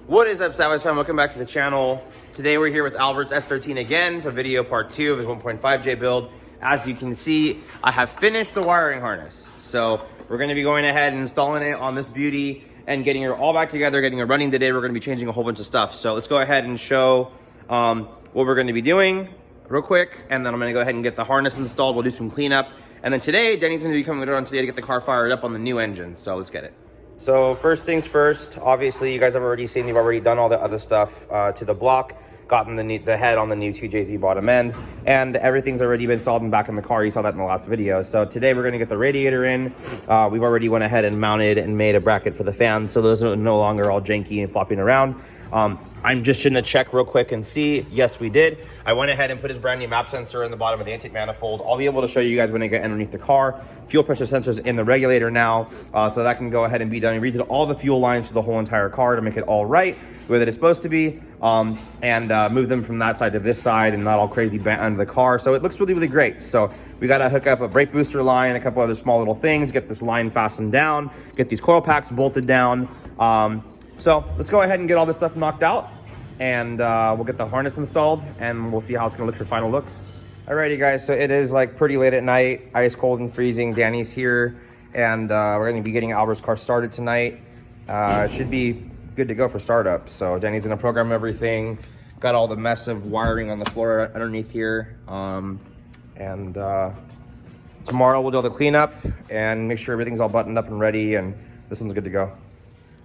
What is up, Savage Fam? Welcome back to the channel. Today we're here with Albert's S13 again for video part 2 of his 1.5J build. As you can see, I have finished the wiring harness. So we're going to be going ahead and installing it on this beauty and getting it all back together, getting it running today. We're going to be changing a whole bunch of stuff. So let's go ahead and show what we're going to be doing real quick. And then I'm going to go ahead and get the harness installed. We'll do some cleanup. And then today, Denny's going to be coming later on today to get the car fired up on the new engine. So let's get it. So first things first, obviously you guys have already seen, we've already done all the other stuff to the block, gotten the head on the new 2JZ bottom end, and everything's already been installed and back in the car. You saw that in the last video. So today we're gonna get the radiator in. We've already went ahead and mounted and made a bracket for the fan, so those are no longer all janky and flopping around. I'm just gonna check real quick and see. Yes, we did. I went ahead and put his brand new map sensor in the bottom of the intake manifold. I'll be able to show you guys when I get underneath the car. Fuel pressure sensors in the regulator now, so that can go ahead and be done. We redid all the fuel lines to the whole entire car to make it all right the way that it's supposed to be, and move them from that side to this side and not all crazy bent under the car. So it looks really, really great. So we got to hook up a brake booster line, a couple other small little things, get this line fastened down, get these coil packs bolted down. So let's go ahead and get all this stuff knocked out, and we'll get the harness installed and we'll see how it's gonna look for final looks. Alrighty guys, so it is like pretty late at night, ice cold and freezing. Danny's here, and we're gonna be getting Albert's car started tonight. It should be good to go for startup. So Danny's gonna program everything, got all the mess of wiring on the floor underneath here. Tomorrow we'll do all the cleanup and make sure everything's all buttoned up and ready, and this one's good to go.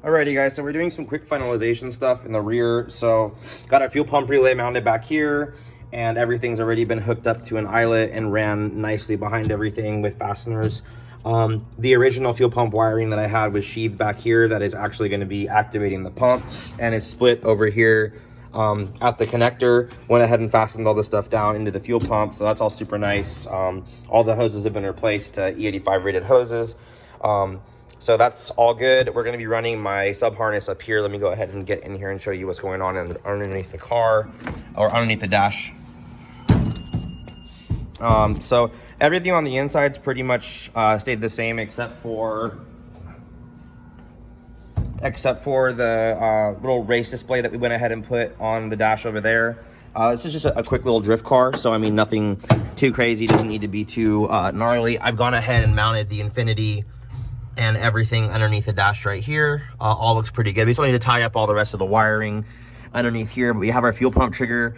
Alrighty guys, so we're doing some quick finalization stuff in the rear. So got our fuel pump relay mounted back here, and everything's already been hooked up to an eyelet and ran nicely behind everything with fasteners. The original fuel pump wiring that I had was sheathed back here. That is actually going to be activating the pump, and it's split over here at the connector. Went ahead and fastened all the stuff down into the fuel pump, so that's all super nice. All the hoses have been replaced to E85 rated hoses. So that's all good. We're going to be running my sub harness up here. Let me go ahead and get in here and show you what's going on underneath the car, or underneath the dash. So everything on the inside's pretty much stayed the same except for the little race display that we went ahead and put on the dash over there. This is just a quick little drift car, so I mean nothing too crazy, doesn't need to be too gnarly. I've gone ahead and mounted the Infinity and everything underneath the dash right here. All looks pretty good. We still need to tie up all the rest of the wiring underneath here, but we have our fuel pump trigger.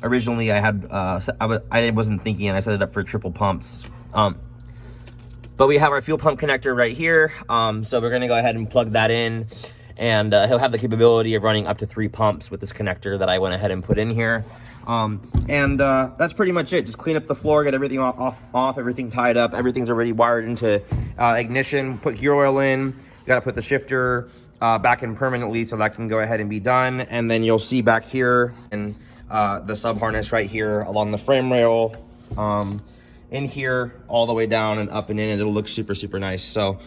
Originally I had I wasn't thinking, and I set it up for triple pumps, but we have our fuel pump connector right here. So we're going to go ahead and plug that in, and he'll have the capability of running up to 3 pumps with this connector that I went ahead and put in here. That's pretty much it. Just clean up the floor, get everything off, everything tied up. Everything's already wired into ignition. Put gear oil in. Got to put the shifter back in permanently, so that can go ahead and be done. And then you'll see back here and the sub harness right here along the frame rail, in here all the way down and up and in, and it'll look super, super nice. So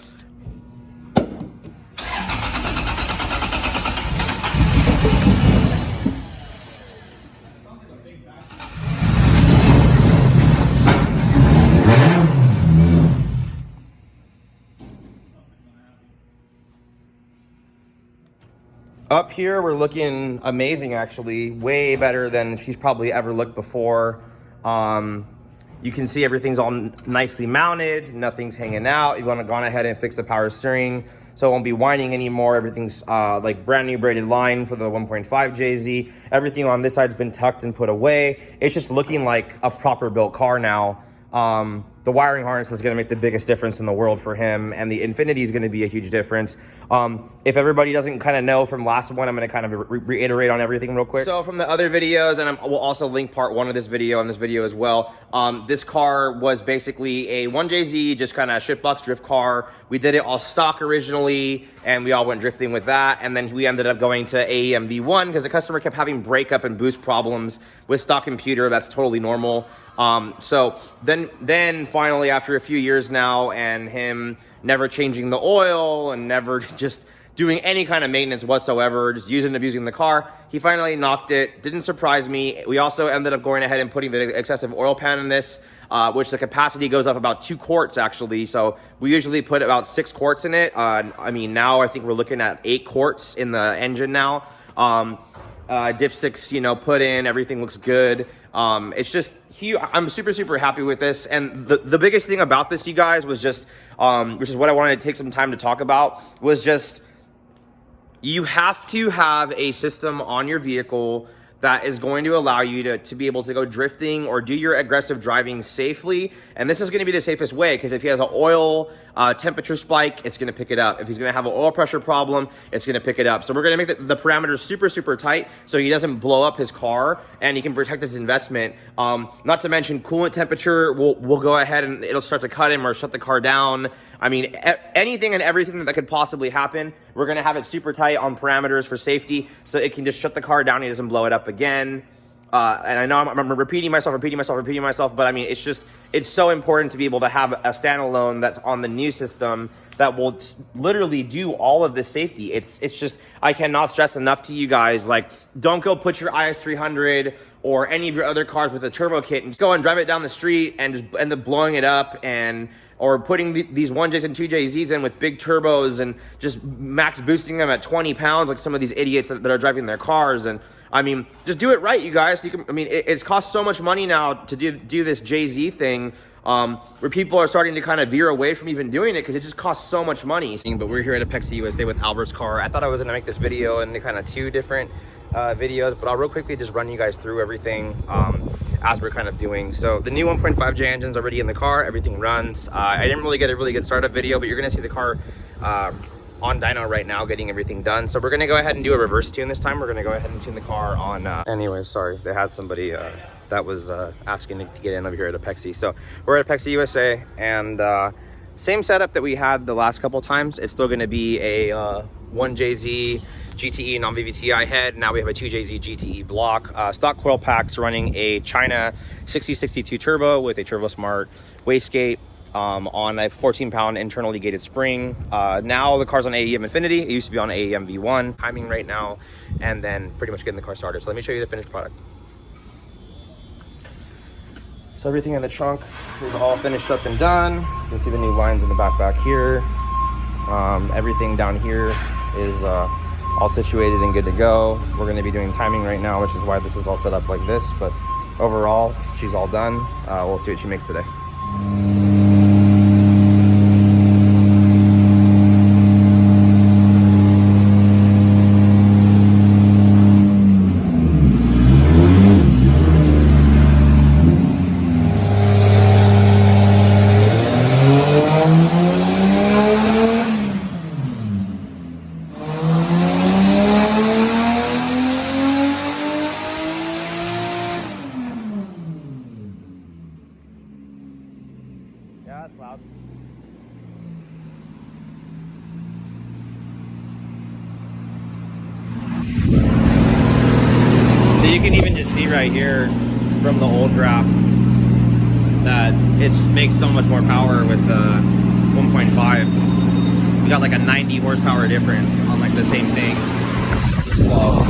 up here, we're looking amazing, actually. Way better than she's probably ever looked before. You can see everything's all nicely mounted. Nothing's hanging out. You've gone ahead and fixed the power steering, so it won't be whining anymore. Everything's like brand new braided line for the 1.5JZ. Everything on this side's been tucked and put away. It's just looking like a proper built car now. The wiring harness is going to make the biggest difference in the world for him, and the Infinity is going to be a huge difference. If everybody doesn't kind of know from last one, I'm going to kind of reiterate on everything real quick. So from the other videos, and we'll also link part 1 of this video on this video as well. This car was basically a 1JZ, just kind of shitbox drift car. We did it all stock originally, and we all went drifting with that. And then we ended up going to AEM V1 because the customer kept having breakup and boost problems with stock computer. That's totally normal. So then finally, after a few years now, and him never changing the oil and never just doing any kind of maintenance whatsoever, just using and abusing the car. He finally knocked it. Didn't surprise me. We also ended up going ahead and putting the excessive oil pan in this, which the capacity goes up about 2 quarts actually. So we usually put about 6 quarts in it. I mean, now I think we're looking at 8 quarts in the engine now. Dipsticks, you know, put in, everything looks good. It's just huge. I'm super happy with this. And the biggest thing about this, you guys, was just, which is what I wanted to take some time to talk about, was just, you have to have a system on your vehicle that is going to allow you to be able to go drifting or do your aggressive driving safely. And this is going to be the safest way, because if he has an oil temperature spike, it's going to pick it up. If he's going to have an oil pressure problem, it's going to pick it up. So we're going to make the parameters super tight so he doesn't blow up his car and he can protect his investment. Not to mention coolant temperature will go ahead and it'll start to cut him or shut the car down. I mean, anything and everything that could possibly happen, we're going to have it super tight on parameters for safety so it can just shut the car down and it doesn't blow it up again. And I know I'm repeating myself, but I mean, it's so important to be able to have a standalone that's on the new system that will literally do all of this safety. It's just, I cannot stress enough to you guys, like, don't go put your IS300 or any of your other cars with a turbo kit and just go and drive it down the street and just end up blowing it up, or putting these 1Js and 2JZs in with big turbos and just max boosting them at 20 pounds like some of these idiots that are driving their cars. And I mean, just do it right, you guys. I mean, it's cost so much money now to do this JZ thing, where people are starting to kind of veer away from even doing it because it just costs so much money. But we're here at Apex USA with Albert's car. I thought I was gonna make this video in kind of 2 different videos, but I'll real quickly just run you guys through everything as we're kind of doing. So the new 1.5J engine's already in the car, everything runs. I didn't really get a really good startup video, but you're gonna see the car on dyno right now getting everything done. So we're gonna go ahead and do a reverse tune this time. We're gonna go ahead and tune the car on anyway, sorry, they had somebody that was asking to get in over here at Apexi. So we're at Apexi USA, and same setup that we had the last couple times. It's still gonna be a 1JZ GTE non-VVTi head. Now we have a 2JZ GTE block. Stock coil packs running a China 6062 turbo with a Turbo Smart wastegate on a 14-pound internally gated spring. Now the car's on AEM Infinity. It used to be on AEM V1. Timing right now, and then pretty much getting the car started. So let me show you the finished product. So everything in the trunk is all finished up and done. You can see the new lines in the back here. Everything down here is all situated and good to go. We're going to be doing timing right now, which is why this is all set up like this. But overall, she's all done. We'll see what she makes today. Yeah, it's loud. So you can even just see right here from the old graph that it makes so much more power with the 1.5. We got like a 90 horsepower difference on like the same thing. So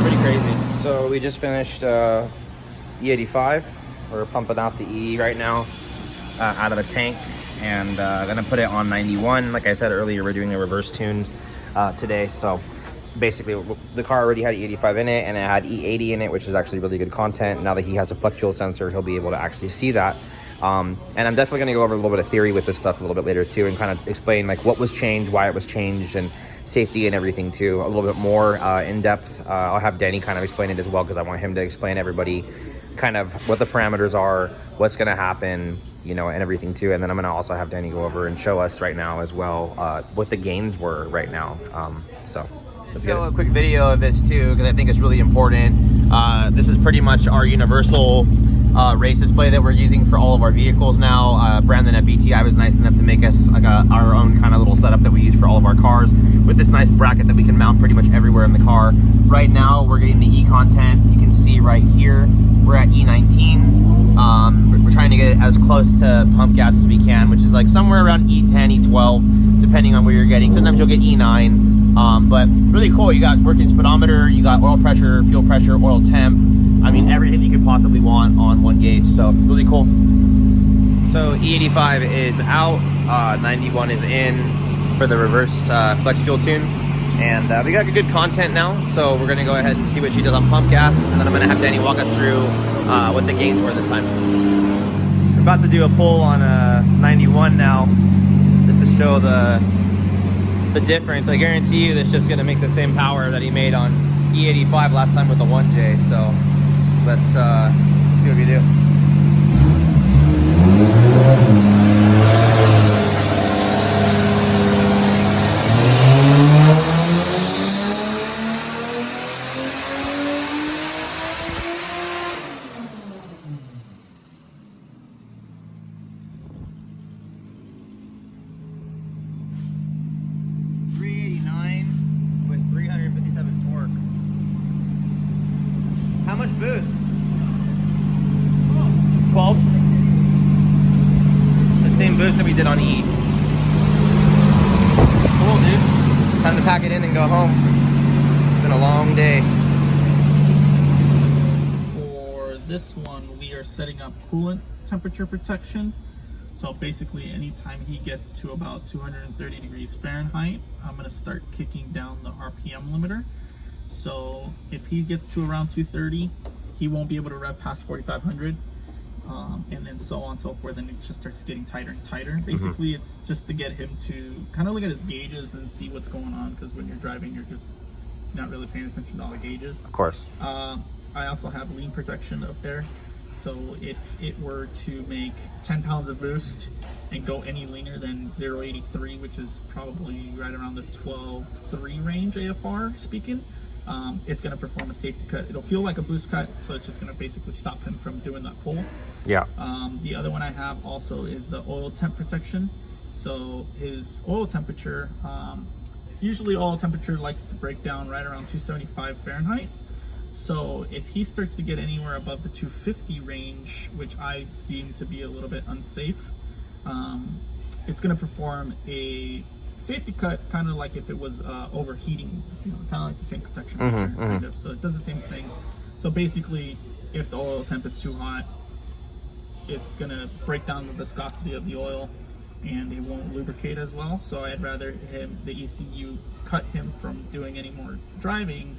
pretty crazy. So we just finished E85. We're pumping out the E right now. Out of the tank, and gonna put it on 91. Like I said earlier, we're doing a reverse tune today. So basically the car already had E85 in it, and it had E80 in it, which is actually really good content. Now that he has a flex fuel sensor, he'll be able to actually see that. And I'm definitely gonna go over a little bit of theory with this stuff a little bit later too, and kind of explain like what was changed, why it was changed, and safety and everything too, a little bit more in depth. I'll have Danny kind of explain it as well, because I want him to explain everybody kind of what the parameters are, what's going to happen, you know, and everything too. And then I'm going to also have Danny go over and show us right now as well what the gains were right now. So let's go a quick video of this too, because I think it's really important. This is pretty much our universal race display that we're using for all of our vehicles now. Brandon at BTI was nice enough to make us like our own kind of little setup that we use for all of our cars, with this nice bracket that we can mount pretty much everywhere in the car. Right now we're getting the E content. You can see right here we're at E19. We're trying to get as close to pump gas as we can, which is like somewhere around E10, E12, depending on where you're getting. Sometimes you'll get E9. But really cool. You got working speedometer, you got oil pressure, fuel pressure, oil temp. I mean, everything you could possibly want on one gauge. So really cool. So E85 is out, 91 is in for the reverse flex fuel tune. And we got good content now, so we're gonna go ahead and see what she does on pump gas, and then I'm gonna have Danny walk us through what the gains were this time. We're about to do a pull on a 91 now, just to show the difference. I guarantee you this just gonna make the same power that he made on E85 last time with the 1J. So let's see what we do. How much boost? 12? The same boost that we did on E. Cool, dude. Time to pack it in and go home. It's been a long day. For this one, we are setting up coolant temperature protection. So basically, anytime he gets to about 230 degrees Fahrenheit, I'm going to start kicking down the RPM limiter. So if he gets to around 230, he won't be able to rev past 4,500, and then so on and so forth, and it just starts getting tighter and tighter. Basically, it's just to get him to kind of look at his gauges and see what's going on, because when you're driving, you're just not really paying attention to all the gauges. Of course. I also have lean protection up there. So if it were to make 10 pounds of boost and go any leaner than 0.83, which is probably right around the 12.3 range AFR speaking, it's going to perform a safety cut. It'll feel like a boost cut, so it's just going to basically stop him from doing that pull. Yeah. The other one I have also is the oil temp protection. So his oil temperature, usually oil temperature likes to break down right around 275 Fahrenheit. So if he starts to get anywhere above the 250 range, which I deem to be a little bit unsafe, it's going to perform a safety cut, kind of like if it was overheating, kind of like the same protection feature, kind of. So it does the same thing. So basically, if the oil temp is too hot, it's going to break down the viscosity of the oil, and it won't lubricate as well. So I'd rather the ECU cut him from doing any more driving,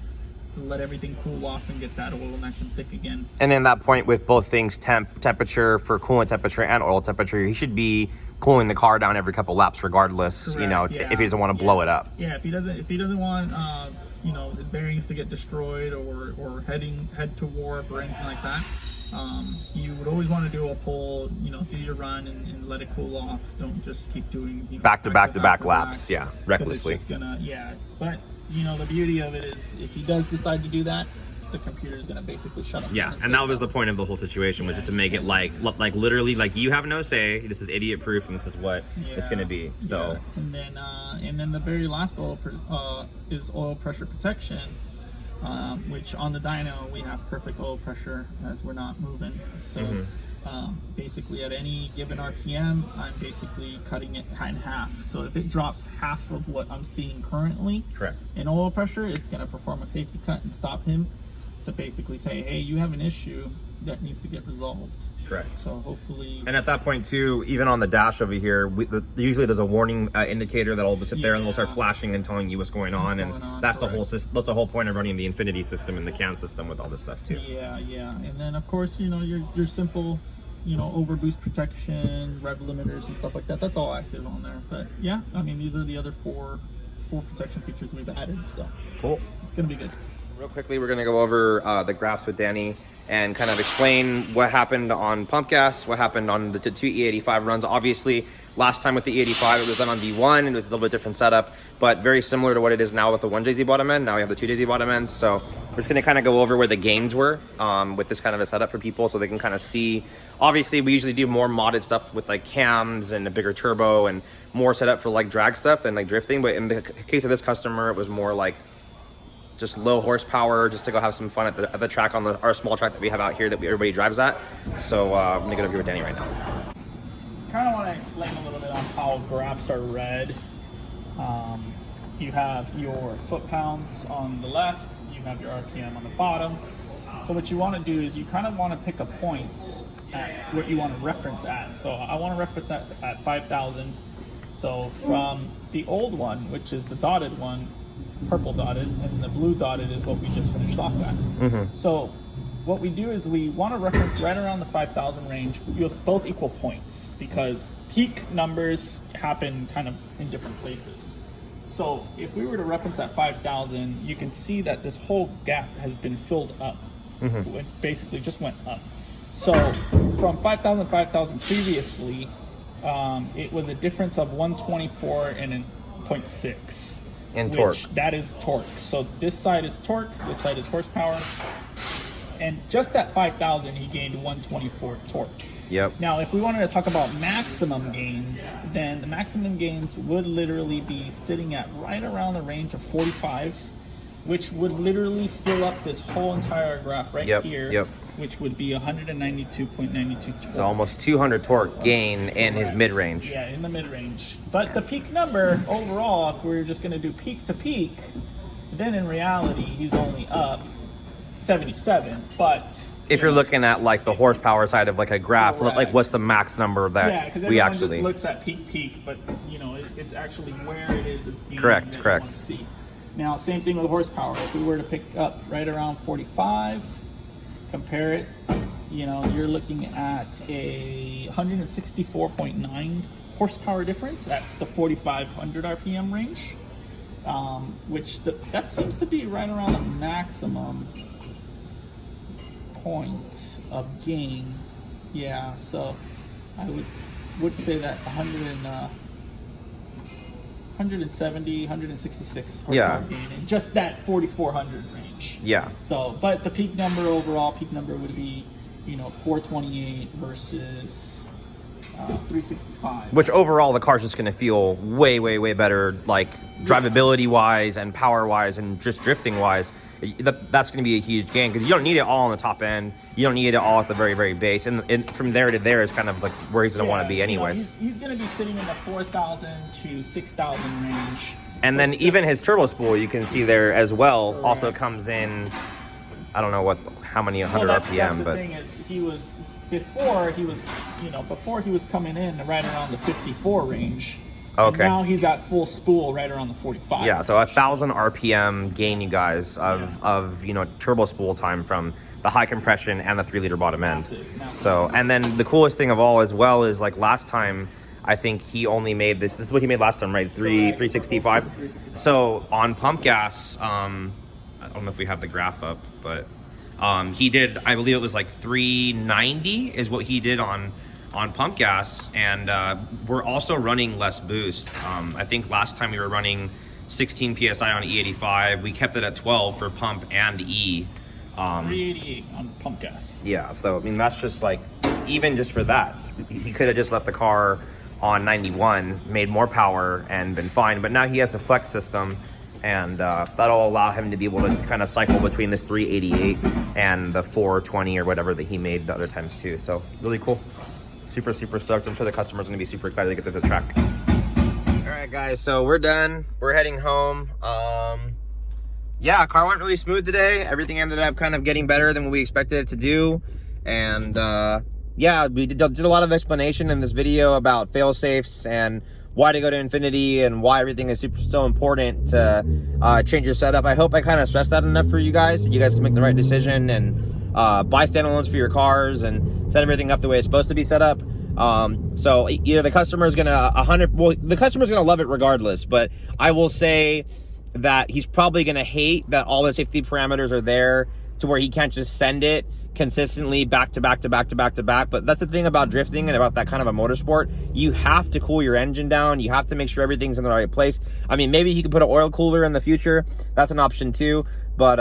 to let everything cool off and get that oil nice and thick again. And in that point, with both things, temperature for coolant temperature and oil temperature, he should be cooling the car down every couple laps regardless. Correct, If he doesn't want to blow it up. Yeah, if he doesn't want his bearings to get destroyed or head to warp or anything like that, you would always want to do a pull, do your run and let it cool off. Don't just keep doing back to back laps. Yeah, recklessly. It's just but the beauty of it is, if he does decide to do that, the computer is going to basically shut up. Yeah, and that was the point of the whole situation, was just to make it like literally like you have no say. This is idiot proof, and this is what it's going to be. So and then the very last is oil pressure protection, which on the dyno we have perfect oil pressure as we're not moving. So basically at any given RPM, I'm basically cutting it in half. So if it drops half of what I'm seeing currently in oil pressure, it's going to perform a safety cut and stop him, to basically say, hey, you have an issue that needs to get resolved. Correct. So hopefully, and at that point too, even on the dash over here, usually there's a warning indicator that'll just sit there and will start flashing and telling you what's going on. That's the whole point of running the Infinity system and the CAN system with all this stuff too. Yeah. And then of course, your simple, overboost protection, rev limiters and stuff like that. That's all active on there. But yeah, I mean, these are the other four protection features we've added. So cool. It's gonna be good. Real quickly, we're going to go over the graphs with Danny and kind of explain what happened on pump gas, what happened on the two E85 runs. Obviously, last time with the E85, it was done on V1, and it was a little bit different setup, but very similar to what it is now with the 1JZ bottom end. Now we have the 2JZ bottom end. So we're just going to kind of go over where the gains were with this kind of a setup for people, so they can kind of see. Obviously, we usually do more modded stuff with like cams and a bigger turbo and more setup for like drag stuff and like drifting. But in the case of this customer, it was more like just low horsepower, just to go have some fun at the track on our small track that we have out here that everybody drives at. So I'm gonna get over here with Danny right now. Kind of want to explain a little bit on how graphs are read. you have your foot-pounds on the left, you have your RPM on the bottom. So what you want to do is you kind of want to pick a point at what you want to reference at. So I want to reference that at 5,000. So from the old one, which is the dotted one, purple dotted, and the blue dotted is what we just finished off at. So what we do is we want to reference right around the 5,000 range. You have both equal points because peak numbers happen kind of in different places. So if we were to reference at 5,000, you can see that this whole gap has been filled up. It basically just went up. So from 5,000 to 5,000 previously, it was a difference of 124 and a 0.6. And torque. That is torque. So this side is torque, this side is horsepower. And just at 5,000, he gained 124 torque. Yep. Now, if we wanted to talk about maximum gains, then the maximum gains would literally be sitting at right around the range of 45, which would literally fill up this whole entire graph right here, which would be 192.92 torque. So almost 200 torque gain in his mid-range. Yeah, in the mid-range. But the peak number overall, if we're just going to do peak to peak, then in reality, he's only up 77. But if you're looking at like the horsepower side of like a graph, like what's the max number that we actually just looks at peak, but you know it's actually where it is. It's being correct. To see. Now, same thing with horsepower. If we were to pick up right around 45, compare it, you know, you're looking at a 164.9 horsepower difference at the 4,500 RPM range, which that seems to be right around the maximum point of gain. Yeah, so I would say that 170, 166 horsepower gain in just that 4,400 range. Yeah. So, but the peak number overall, would be, you know, 428 versus 365. Which overall, the car's just going to feel way, way, way better, like drivability-wise and power-wise and just drifting-wise. That's going to be a huge gain because you don't need it all on the top end. You don't need it all at the very, very base. And from there to there is kind of like where he's going to want to be anyways. You know, he's going to be sitting in the 4,000 to 6,000 range. And then even his turbo spool, you can see there as well, also comes in, I don't know how many 100 RPM. But the thing is, before he was coming in right around the 54 range. Okay. And now he's at full spool right around the 45. Yeah, so 1,000 RPM gain, you guys, of you know, turbo spool time from the high compression and the 3-liter bottom end. Massive. So, and then the coolest thing of all as well is like last time, I think he only made this is what he made last time, right? 365. So on pump gas, I don't know if we have the graph up, but he did, I believe it was like 390 is what he did on pump gas, and we're also running less boost. I think last time we were running 16 PSI on E85. We kept it at 12 for pump and E. 388 on pump gas. Yeah, so I mean that's just like, even just for that, he could have just left the car on 91, made more power and been fine. But now he has the flex system, and that'll allow him to be able to kind of cycle between this 388 and the 420 or whatever that he made the other times too. So really cool. Super, super stoked. I'm sure the customer's gonna be super excited to get to the track. All right, guys, so we're done. We're heading home. Yeah, car went really smooth today. Everything ended up kind of getting better than what we expected it to do. And yeah, we did a lot of explanation in this video about fail safes and why to go to infinity and why everything is so important to change your setup. I hope I kind of stressed that enough for you guys, so you guys can make the right decision and buy standalones for your cars and set everything up the way it's supposed to be set up. So either the customer's gonna the customer's gonna love it regardless, but I will say that he's probably gonna hate that all the safety parameters are there to where he can't just send it consistently back to back to back to back to back. But that's the thing about drifting and about that kind of a motorsport. You have to cool your engine down. You have to make sure everything's in the right place. I mean, maybe he could put an oil cooler in the future. That's an option too. But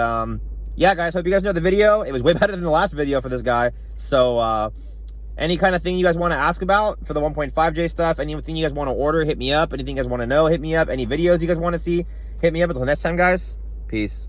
yeah, guys, hope you guys enjoyed the video. It was way better than the last video for this guy. So any kind of thing you guys want to ask about for the 1.5J stuff, anything you guys want to order, hit me up. Anything you guys want to know, hit me up. Any videos you guys want to see, hit me up. Until next time, guys, peace.